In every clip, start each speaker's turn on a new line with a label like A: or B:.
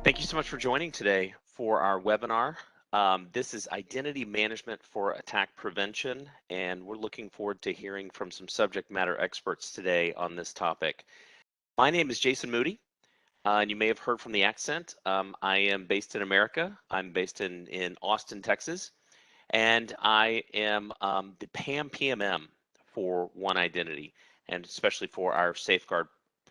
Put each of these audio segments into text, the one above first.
A: Thank you so much for joining today for our webinar. This is Identity Management for Attack Prevention, and we're looking forward to hearing from some subject matter experts today on this topic. My name is Jason Moody, and you may have heard from the accent. I am based in America. I'm based in Austin, Texas, and I am the PAM PMM for One Identity, and especially for our Safeguard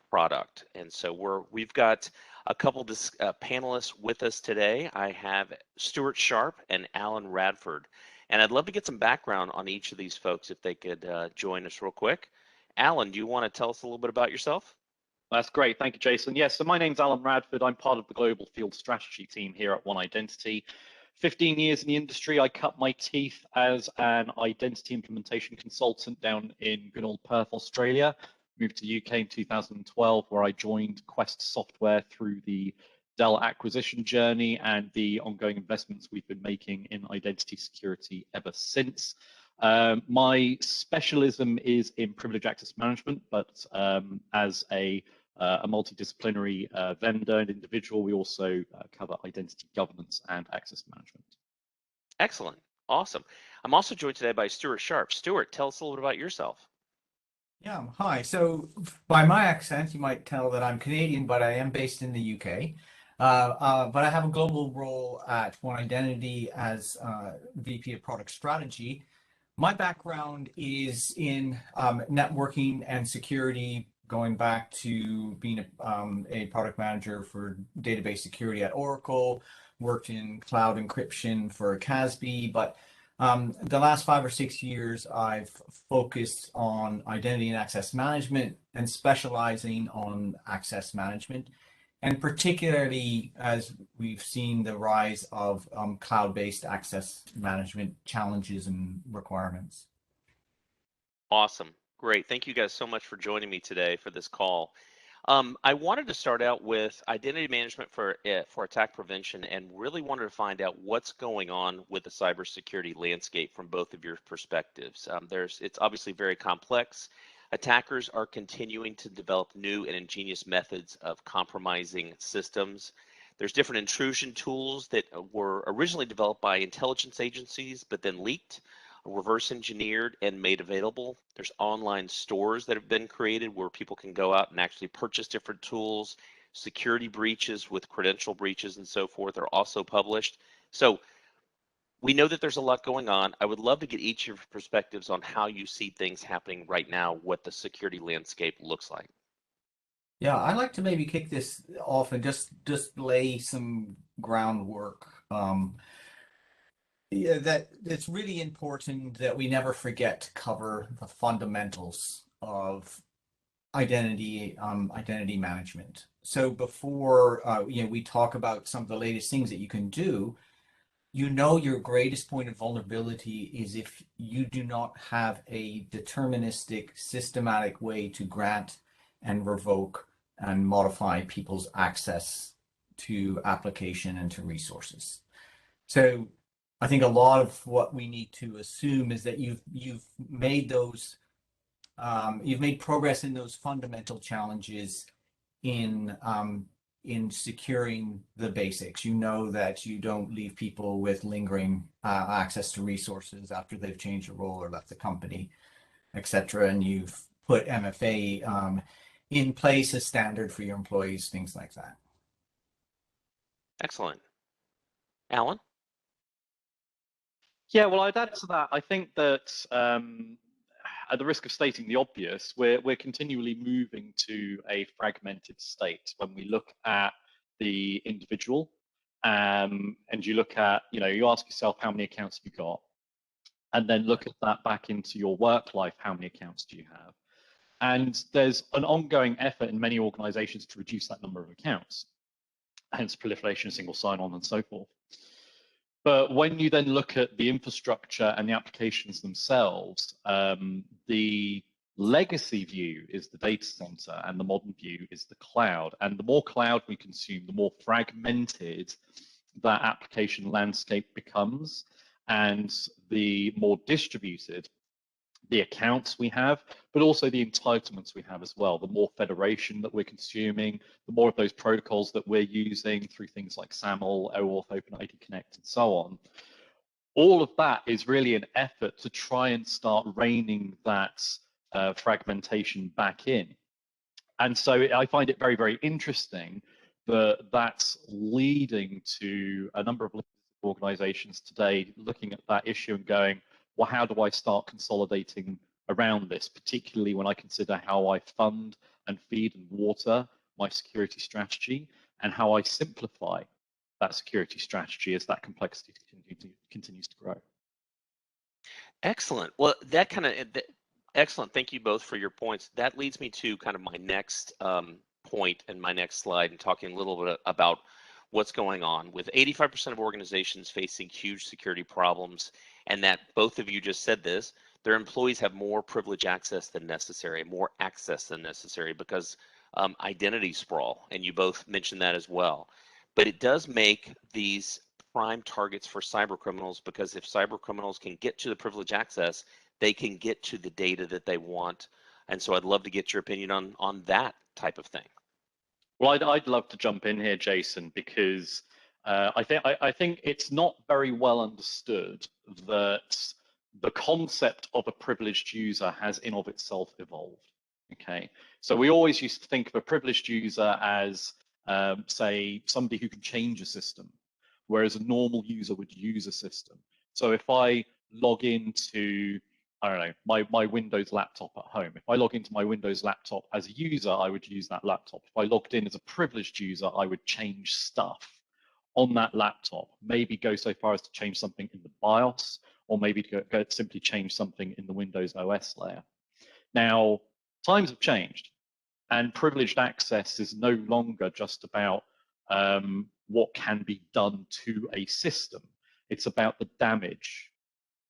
A: product. And so we've got a couple panelists with us today. I have Stuart Sharp and Alan Radford, and I'd love to get some background on each of these folks if they could join us real quick. Alan, do you want to tell us a little bit about yourself?
B: That's great. Thank you, Jason. Yes, so my name's Alan Radford. I'm part of the global field strategy team here at One Identity. 15 years in the industry. I cut my teeth as an identity implementation consultant down in good old Perth, Australia. Moved to the UK in 2012, where I joined Quest Software through the Dell acquisition journey and the ongoing investments we've been making in identity security ever since. My specialism is in privileged access management, but as a multidisciplinary vendor and individual, we also cover identity governance and access management.
A: Excellent. Awesome. I'm also joined today by Stuart Sharp. Stuart, tell us a little bit about yourself.
C: Yeah, hi. So by my accent, you might tell that I'm Canadian, but I am based in the UK. But I have a global role at One Identity as VP of Product Strategy. My background is in networking and security, going back to being a product manager for database security at Oracle, worked in cloud encryption for CASB, but the last 5 or 6 years, I've focused on identity and access management and specializing on access management, and particularly as we've seen the rise of cloud-based access management challenges and requirements.
A: Awesome. Great. Thank you guys so much for joining me today for this call. I wanted to start out with identity management for attack prevention, and really wanted to find out what's going on with the cybersecurity landscape from both of your perspectives. It's obviously very complex. Attackers are continuing to develop new and ingenious methods of compromising systems. There's different intrusion tools that were originally developed by intelligence agencies, but then leaked, reverse engineered, and made available. There's online stores that have been created where people can go out and actually purchase different tools. Security breaches with credential breaches and so forth are also published. So we know that there's a lot going on. I would love to get each of your perspectives on how you see things happening right now, what the security landscape looks like.
C: Yeah, I'd like to maybe kick this off and just lay some groundwork. Yeah, that it's really important that we never forget to cover the fundamentals of identity management. So before we talk about some of the latest things that you can do, your greatest point of vulnerability is if you do not have a deterministic, systematic way to grant and revoke and modify people's access to application and to resources. So I think a lot of what we need to assume is that you've made those you've made progress in those fundamental challenges in securing the basics. You know that you don't leave people with lingering access to resources after they've changed a role or left the company, etc. And you've put MFA in place as standard for your employees, things like that.
A: Excellent. Alan?
B: Yeah, well, I'd add to that. I think that at the risk of stating the obvious, we're continually moving to a fragmented state when we look at the individual, and you look at, you ask yourself, how many accounts have you got? And then look at that back into your work life, how many accounts do you have? And there's an ongoing effort in many organizations to reduce that number of accounts, hence proliferation of single sign-on and so forth. But when you then look at the infrastructure and the applications themselves, the legacy view is the data center and the modern view is the cloud. And the more cloud we consume, the more fragmented that application landscape becomes, and the more distributed the accounts we have, but also the entitlements we have as well. The more federation that we're consuming, the more of those protocols that we're using through things like SAML, OAuth, OpenID Connect, and so on. All of that is really an effort to try and start reining that fragmentation back in. And so I find it very, very interesting that that's leading to a number of organizations today looking at that issue and going, well, how do I start consolidating around this, particularly when I consider how I fund and feed and water my security strategy and how I simplify that security strategy as that complexity continues to grow.
A: Excellent. Well, that kind of excellent. Thank you both for your points. That leads me to kind of my next point and my next slide, and talking a little bit about what's going on with 85% of organizations facing huge security problems, and that both of you just said this, their employees have more privilege access than necessary, more access than necessary because identity sprawl, and you both mentioned that as well. But it does make these prime targets for cyber criminals, because if cyber criminals can get to the privilege access, they can get to the data that they want. And so I'd love to get your opinion on that type of thing.
B: Well, I'd love to jump in here, Jason, because I think it's not very well understood that the concept of a privileged user has in of itself evolved. Okay, so we always used to think of a privileged user as say somebody who can change a system, whereas a normal user would use a system. So if I log into, I don't know, my Windows laptop at home, if I log into my Windows laptop as a user, I would use that laptop. If I logged in as a privileged user, I would change stuff on that laptop, maybe go so far as to change something in the BIOS, or maybe to go simply change something in the Windows OS layer. Now, times have changed, and privileged access is no longer just about what can be done to a system. It's about the damage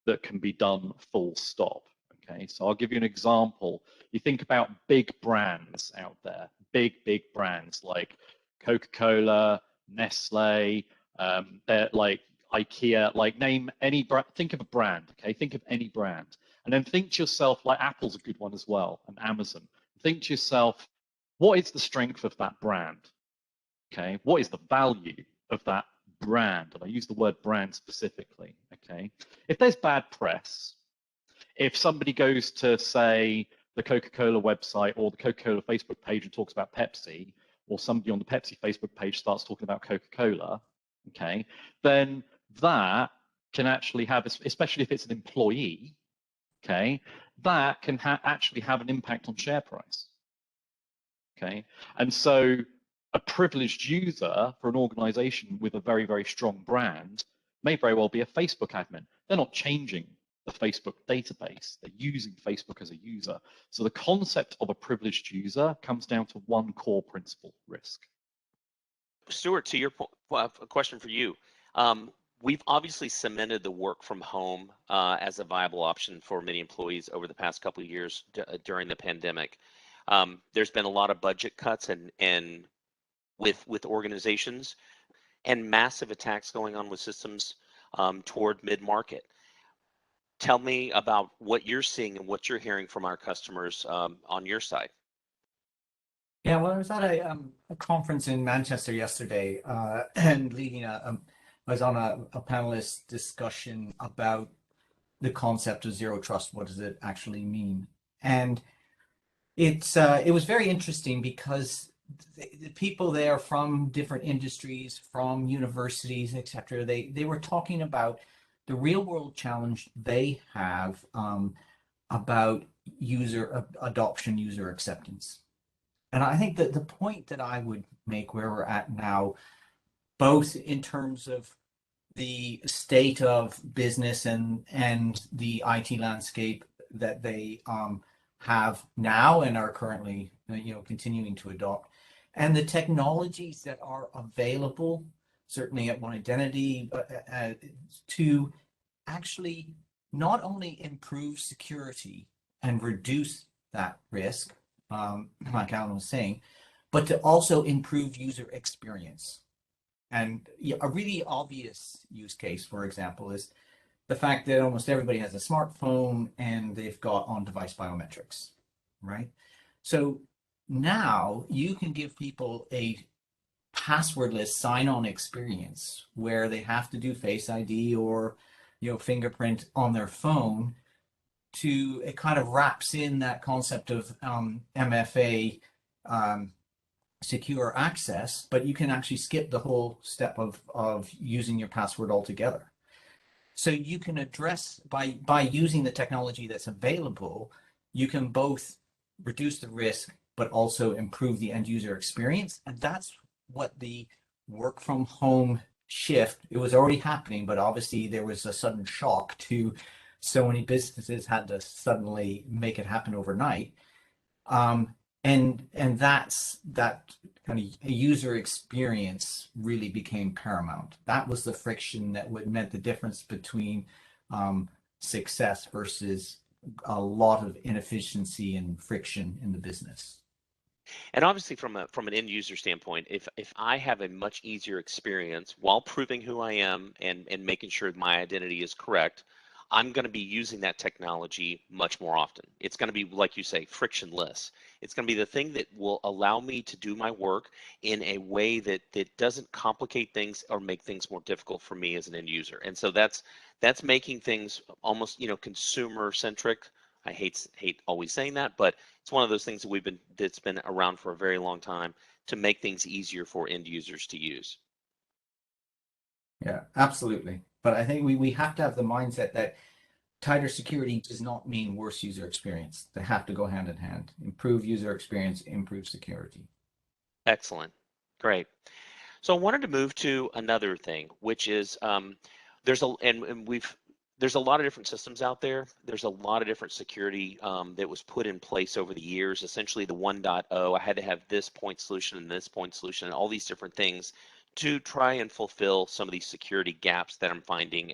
B: that can be done full stop. Okay, so I'll give you an example. You think about big brands out there, big brands like Coca-Cola, Nestle, they're like IKEA, like name any brand, think of a brand, okay? Think of any brand. And then think to yourself, like Apple's a good one as well, and Amazon. Think to yourself, what is the strength of that brand? Okay, what is the value of that brand? And I use the word brand specifically, okay? If there's bad press, if somebody goes to, say, the Coca-Cola website or the Coca-Cola Facebook page and talks about Pepsi, or somebody on the Pepsi Facebook page starts talking about Coca-Cola, okay, then that can actually have, especially if it's an employee, okay, that can actually have an impact on share price, okay? And so a privileged user for an organization with a very, very strong brand may very well be a Facebook admin. They're not changing the Facebook database. They're using Facebook as a user. So the concept of a privileged user comes down to one core principle: risk.
A: Stuart, to your point, a question for you. We've obviously cemented the work from home as a viable option for many employees over the past couple of years during the pandemic. There's been a lot of budget cuts and with organizations, and massive attacks going on with systems toward mid-market. Tell me about what you're seeing and what you're hearing from our customers on your side.
C: Yeah, well, I was at a conference in Manchester yesterday, and I was on a panelist discussion about the concept of zero trust. What does it actually mean? And it was very interesting because the people there from different industries, from universities, etc., they were talking about the real world challenge they have about user adoption, user acceptance. And I think that the point that I would make where we're at now, both in terms of the state of business and the IT landscape that they have now and are currently continuing to adopt, and the technologies that are available, certainly at One Identity, to actually not only improve security and reduce that risk, like Alan was saying, but to also improve user experience. And a really obvious use case, for example, is the fact that almost everybody has a smartphone and they've got on-device biometrics, right? So now you can give people a passwordless sign-on experience where they have to do Face ID or, fingerprint on their phone. It kind of wraps in that concept of MFA, secure access, but you can actually skip the whole step of using your password altogether. So you can address by using the technology that's available, you can both reduce the risk but also improve the end user experience. And that's what the work from home shift, it was already happening, but obviously there was a sudden shock to so many businesses had to suddenly make it happen overnight. And that kind of user experience really became paramount. That was the friction that meant the difference between success versus a lot of inefficiency and friction in the business.
A: And obviously, from an end user standpoint, if I have a much easier experience while proving who I am and making sure my identity is correct, I'm going to be using that technology much more often. It's going to be, like you say, frictionless. It's going to be the thing that will allow me to do my work in a way that doesn't complicate things or make things more difficult for me as an end user. And so that's making things almost, consumer centric. I hate always saying that, but it's one of those things that's been around for a very long time to make things easier for end users to use.
C: Yeah, absolutely. But I think we have to have the mindset that tighter security does not mean worse user experience. They have to go hand in hand. Improve user experience, improve security.
A: Excellent. Great. So I wanted to move to another thing, which is there's a lot of different systems out there. There's a lot of different security that was put in place over the years. Essentially, the 1.0, I had to have this point solution and this point solution and all these different things to try and fulfill some of these security gaps that I'm finding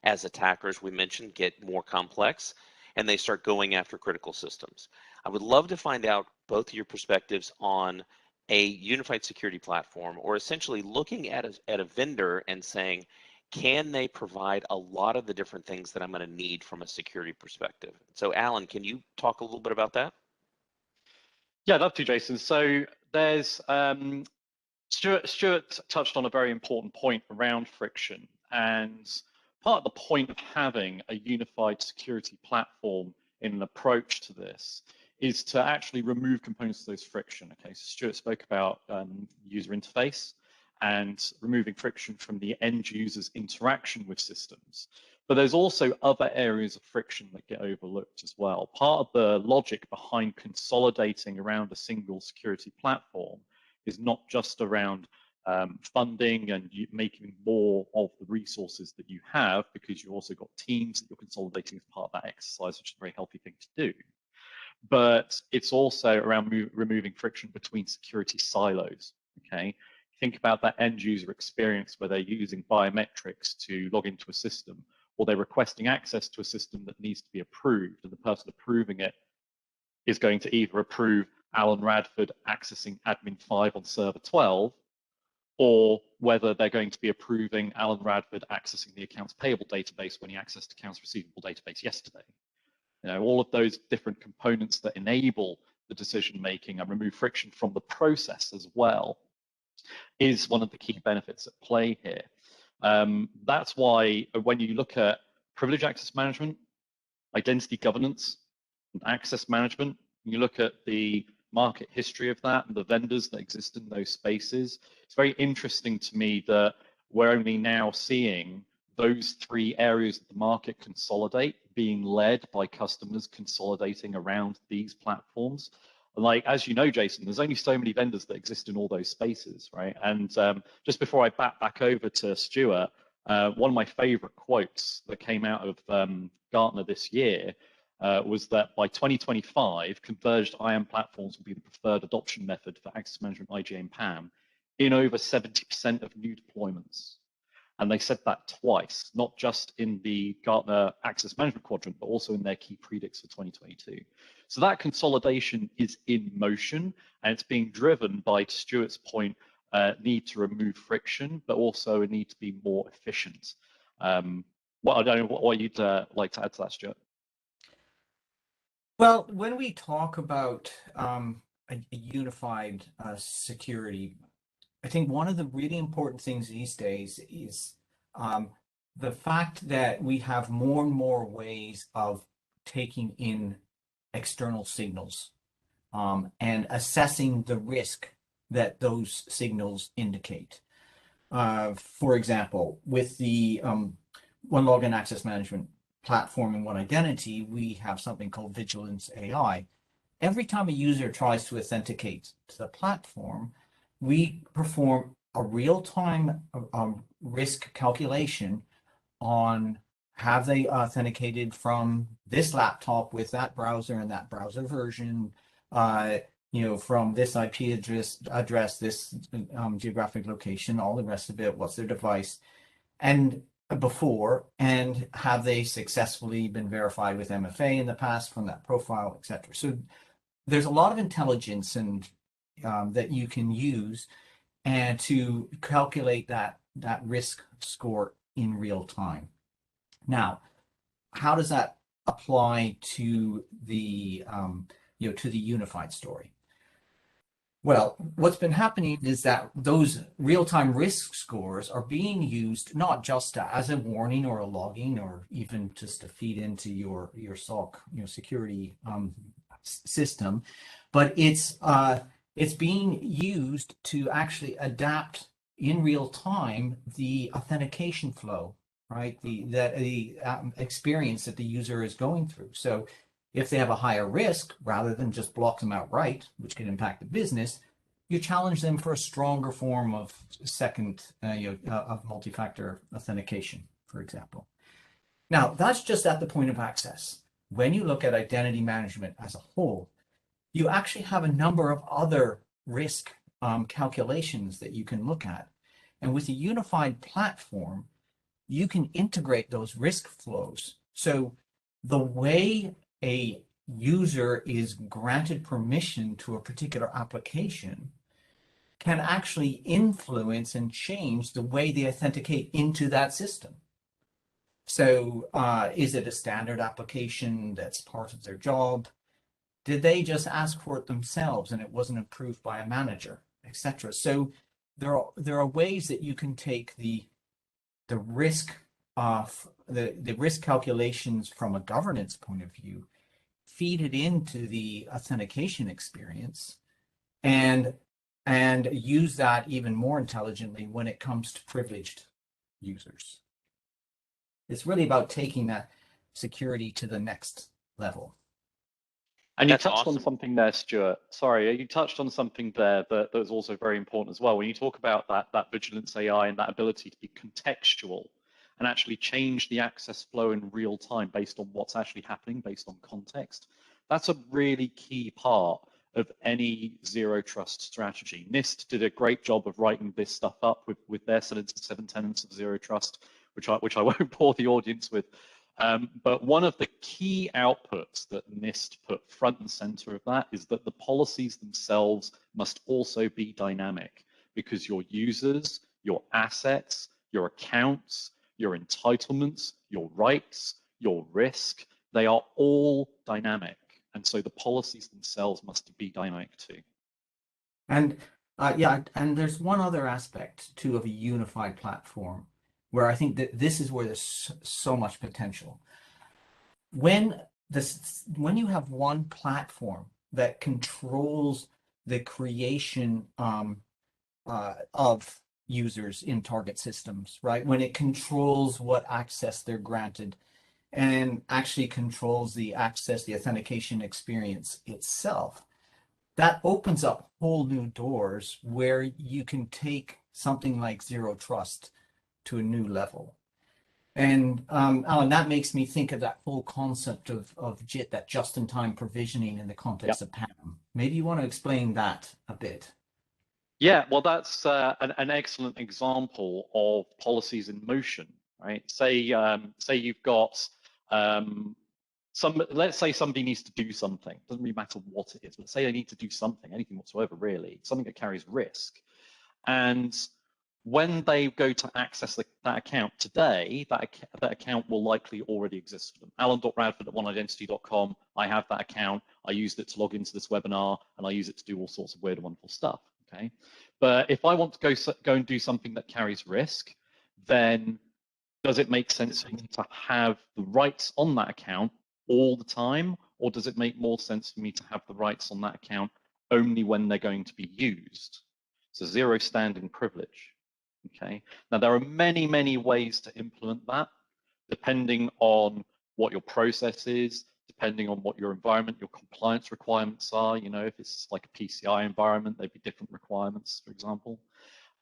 A: as attackers, we mentioned, get more complex and they start going after critical systems. I would love to find out both of your perspectives on a unified security platform, or essentially looking at a vendor and saying, can they provide a lot of the different things that I'm going to need from a security perspective? So Alan, can you talk a little bit about that?
B: Yeah, I'd love to, Jason. So there's Stuart touched on a very important point around friction, and part of the point of having a unified security platform in an approach to this is to actually remove components of those friction. Okay, so Stuart spoke about user interface and removing friction from the end user's interaction with systems. But there's also other areas of friction that get overlooked as well. Part of the logic behind consolidating around a single security platform is not just around funding and making more of the resources that you have, because you've also got teams that you're consolidating as part of that exercise, which is a very healthy thing to do. But it's also around removing friction between security silos. Okay, think about that end user experience where they're using biometrics to log into a system, or they're requesting access to a system that needs to be approved, and the person approving it is going to either approve Alan Radford accessing admin 5 on server 12, or whether they're going to be approving Alan Radford accessing the accounts payable database when he accessed accounts receivable database yesterday. All of those different components that enable the decision making and remove friction from the process as well is one of the key benefits at play here. That's why when you look at privilege access management, identity governance, and access management, you look at the market history of that and the vendors that exist in those spaces, it's very interesting to me that we're only now seeing those three areas of the market consolidate, being led by customers consolidating around these platforms. And like, as you know, Jason, there's only so many vendors that exist in all those spaces, right? And just before I back over to Stuart, one of my favorite quotes that came out of Gartner this year was that by 2025, converged IAM platforms will be the preferred adoption method for access management, IGA, and PAM in over 70% of new deployments. And they said that twice, not just in the Gartner Access Management Quadrant, but also in their key predicts for 2022. So that consolidation is in motion, and it's being driven by, to Stuart's point, need to remove friction, but also a need to be more efficient. Well, I don't know what you'd like to add to that, Stuart.
C: Well, when we talk about a unified security, I think one of the really important things these days is um, the fact that we have more and more ways of taking in external signals and assessing the risk that those signals indicate. For example, with the One Login Access Management platform and One Identity, we have something called Vigilance AI. Every time a user tries to authenticate to the platform, we perform a real-time risk calculation on have they authenticated from this laptop with that browser and that browser version, uh, from this IP address, this geographic location, all the rest of it, what's their device, and before, and have they successfully been verified with MFA in the past from that profile, etc. So there's a lot of intelligence and that you can use and to calculate that risk score in real time. Now, how does that apply to the to the unified story? Well, what's been happening is that those real-time risk scores are being used not just as a warning or a logging or even just to feed into your SOC, security system, but it's being used to actually adapt in real time the authentication flow, right? The experience that the user is going through. So if they have a higher risk, rather than just block them outright, which can impact the business, you challenge them for a stronger form of of multi-factor authentication, for example. Now, that's just at the point of access. When you look at identity management as a whole, you actually have a number of other risk calculations that you can look at. And with a unified platform, you can integrate those risk flows. So the way a user is granted permission to a particular application can actually influence and change the way they authenticate into that system. So is it a standard application that's part of their job? Did they just ask for it themselves and it wasn't approved by a manager, etc.? So there are ways that you can take the risk of the risk calculations from a governance point of view, feed it into the authentication experience, and use that even more intelligently when it comes to privileged users. It's really about taking that security to the next level.
B: And you
A: That's
B: touched
A: awesome.
B: on something there, Stuart. Sorry, you touched on something there that was also very important as well. When you talk about that vigilance AI and that ability to be contextual and actually change the access flow in real time based on what's actually happening, based on context, that's a really key part of any zero trust strategy. NIST did a great job of writing this stuff up with their 7 tenets of zero trust, which I won't bore the audience with. But one of the key outputs that NIST put front and center of that is that the policies themselves must also be dynamic, because your users, your assets, your accounts, your entitlements, your rights, your risk, they are all dynamic. And so the policies themselves must be dynamic too.
C: And yeah, and there's one other aspect too of a unified platform where I think that this is where there's so much potential. When you have one platform that controls the creation of users in target systems, right? When it controls what access they're granted and actually controls the access, the authentication experience itself, that opens up whole new doors where you can take something like zero trust to a new level. And Alan, that makes me think of that whole concept of JIT, that just-in-time provisioning in the context of PAM. Maybe you want to explain that a bit.
B: Yeah, well, that's an excellent example of policies in motion, right? Say you've got let's say somebody needs to do something. It doesn't really matter what it is, but say they need to do something, anything whatsoever, really, something that carries risk. And when they go to access that account today, that account will likely already exist for them. alan.radford@oneidentity.com. I have that account. I used it to log into this webinar, and I use it to do all sorts of weird and wonderful stuff. Okay, but if I want to go and do something that carries risk, then does it make sense for me to have the rights on that account all the time, or does it make more sense for me to have the rights on that account only when they're going to be used? So zero standing privilege. Okay. Now there are many, many ways to implement that, depending on what your process is, depending on what your environment, your compliance requirements are. You know, if it's like a PCI environment, there'd be different requirements, for example.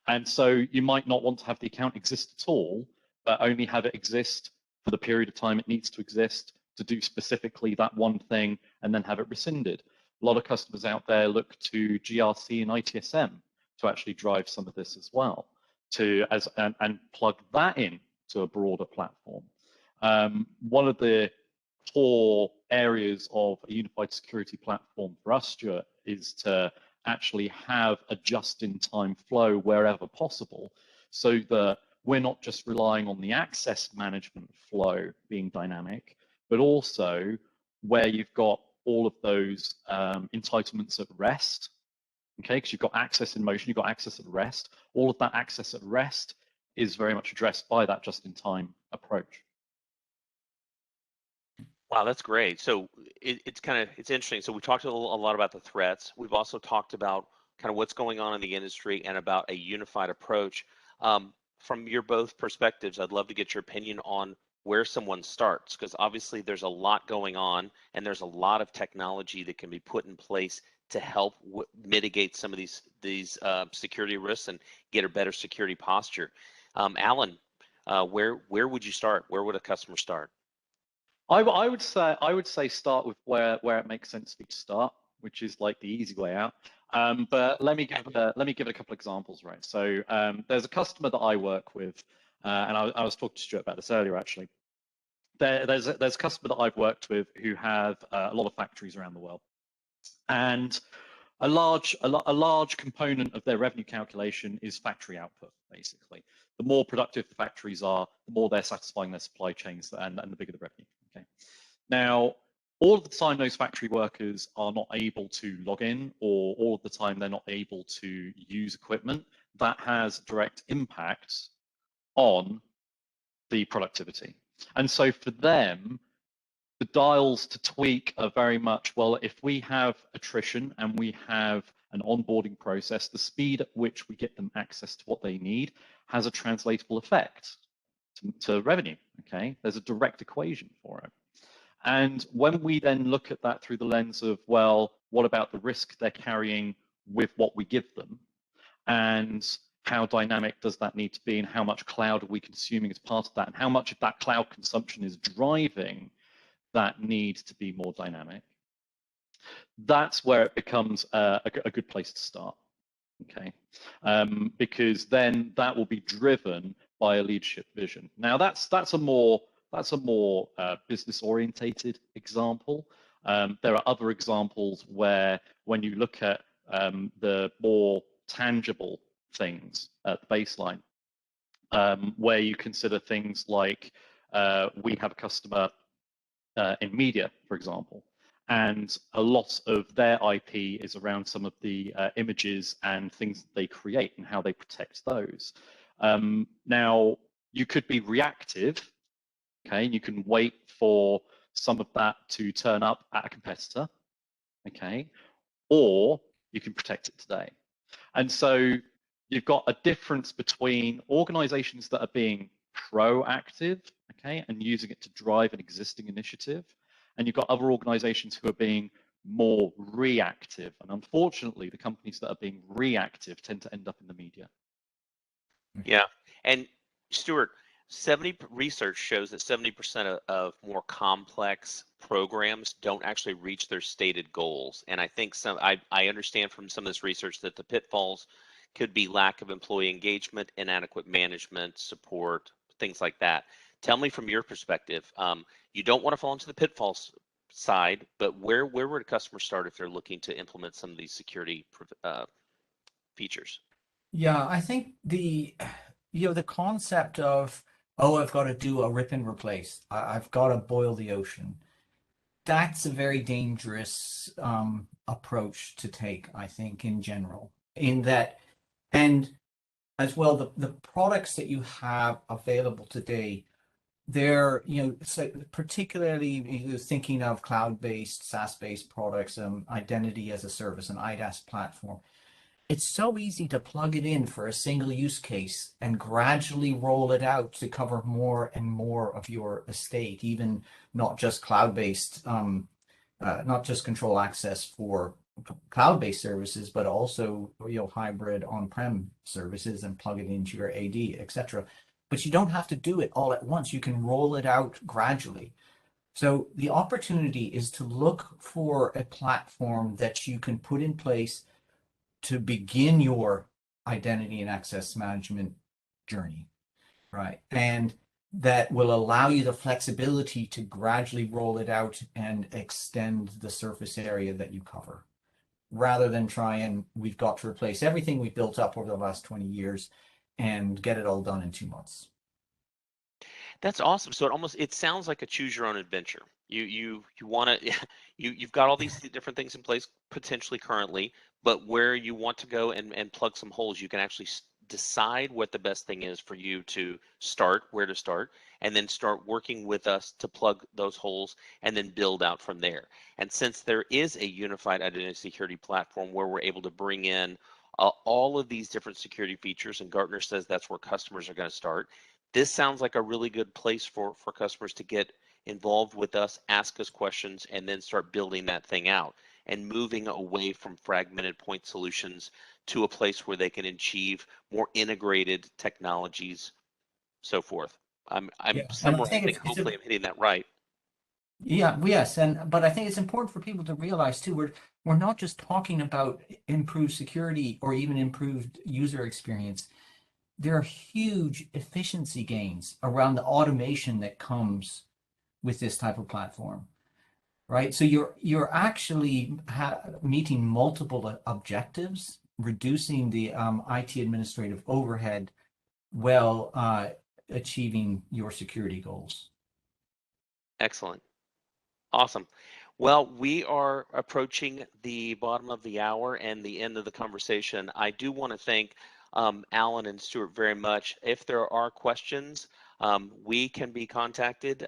B: And so you might not want to have the account exist at all, but only have it exist for the period of time it needs to exist to do specifically that one thing, and then have it rescinded. A lot of customers out there look to GRC and ITSM to actually drive some of this as well, and plug that in to a broader platform. One of the core areas of a unified security platform for us, Stuart, is to actually have a just-in-time flow wherever possible, so that we're not just relying on the access management flow being dynamic, but also where you've got all of those entitlements at rest. Okay, because you've got access in motion, you've got access at rest. All of that access at rest is very much addressed by that just-in-time approach.
A: Wow, that's great. So it's interesting. So we talked a lot about the threats. We've also talked about kind of what's going on in the industry and about a unified approach. From your both perspectives, I'd love to get your opinion on where someone starts, because obviously there's a lot going on and there's a lot of technology that can be put in place to help mitigate some of these security risks and get a better security posture. Alan, where would you start? Where would a customer start?
B: I would say start with where it makes sense for you to start, which is like the easy way out. But let me give it a couple examples, right? So there's a customer that I work with, and I was talking to Stuart about this earlier actually. There's a customer that I've worked with who have a lot of factories around the world, and a large component of their revenue calculation is factory output. Basically, the more productive the factories are, the more they're satisfying their supply chains, and the bigger the revenue. Okay. Now, all of the time those factory workers are not able to log in, or all of the time they're not able to use equipment, that has direct impact on the productivity. And so for them, the dials to tweak are very much, well, if we have attrition and we have an onboarding process, the speed at which we get them access to what they need has a translatable effect to revenue. Okay, there's a direct equation for it. And when we then look at that through the lens of, well, what about the risk they're carrying with what we give them, and how dynamic does that need to be, and how much cloud are we consuming as part of that, and how much of that cloud consumption is driving that need to be more dynamic, that's where it becomes a good place to start. Okay, because then that will be driven by a leadership vision. Now that's a more business orientated example. There are other examples where, when you look at the more tangible things at the baseline, where you consider things like we have a customer in media, for example, and a lot of their IP is around some of the images and things that they create and how they protect those. Now, you could be reactive, okay, and you can wait for some of that to turn up at a competitor, okay, or you can protect it today. And so you've got a difference between organizations that are being proactive, okay, and using it to drive an existing initiative, and you've got other organizations who are being more reactive. And unfortunately, the companies that are being reactive tend to end up in the media.
A: Yeah, and Stuart, research shows that 70% of more complex programs don't actually reach their stated goals. And I think I understand from some of this research that the pitfalls could be lack of employee engagement, inadequate management, support, things like that. Tell me from your perspective, you don't want to fall into the pitfalls side, but where would a customer start if they're looking to implement some of these security features?
C: Yeah, I think the concept of, oh, I've got to do a rip and replace. I've got to boil the ocean. That's a very dangerous approach to take, I think, in general. In that, and as well, the products that you have available today, they're, so particularly thinking of cloud-based, SaaS-based products, identity as a service, an IDaaS platform. It's so easy to plug it in for a single use case and gradually roll it out to cover more and more of your estate, even not just cloud-based, not just control access for cloud-based services, but also hybrid on-prem services and plug it into your AD, etc. But you don't have to do it all at once. You can roll it out gradually. So the opportunity is to look for a platform that you can put in place to begin your identity and access management journey, right? And that will allow you the flexibility to gradually roll it out and extend the surface area that you cover, rather than try and we've got to replace everything we've built up over the last 20 years and get it all done in 2 months.
A: That's awesome. So it sounds like a choose your own adventure. You want to you've got all these different things in place potentially currently, but where you want to go and plug some holes, you can actually decide what the best thing is for you to start, where to start, and then start working with us to plug those holes and then build out from there. And since there is a unified identity security platform where we're able to bring in all of these different security features, and Gartner says that's where customers are going to start, this sounds like a really good place for customers to get involved with us, ask us questions, and then start building that thing out and moving away from fragmented point solutions to a place where they can achieve more integrated technologies, so forth. I'm
C: Yeah, and I think
A: summarizing. Hopefully, I'm hitting that right.
C: yes, but I think it's important for people to realize too, we're not just talking about improved security or even improved user experience. There are huge efficiency gains around the automation that comes with this type of platform, right? So you're actually meeting multiple objectives, reducing the IT administrative overhead while achieving your security goals.
A: Excellent. Awesome. Well, we are approaching the bottom of the hour and the end of the conversation. I do want to thank Alan and Stuart very much. If there are questions, we can be contacted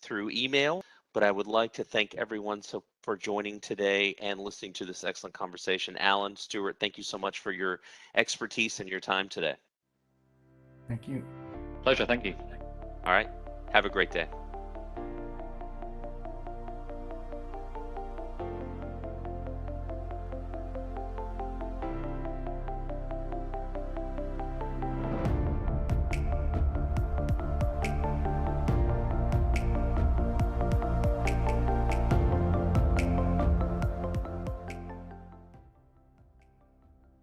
A: through email, but I would like to thank everyone for joining today and listening to this excellent conversation. Alan, Stuart, thank you so much for your expertise and your time today.
C: Thank you.
B: Pleasure. Thank you.
A: All right. Have a great day.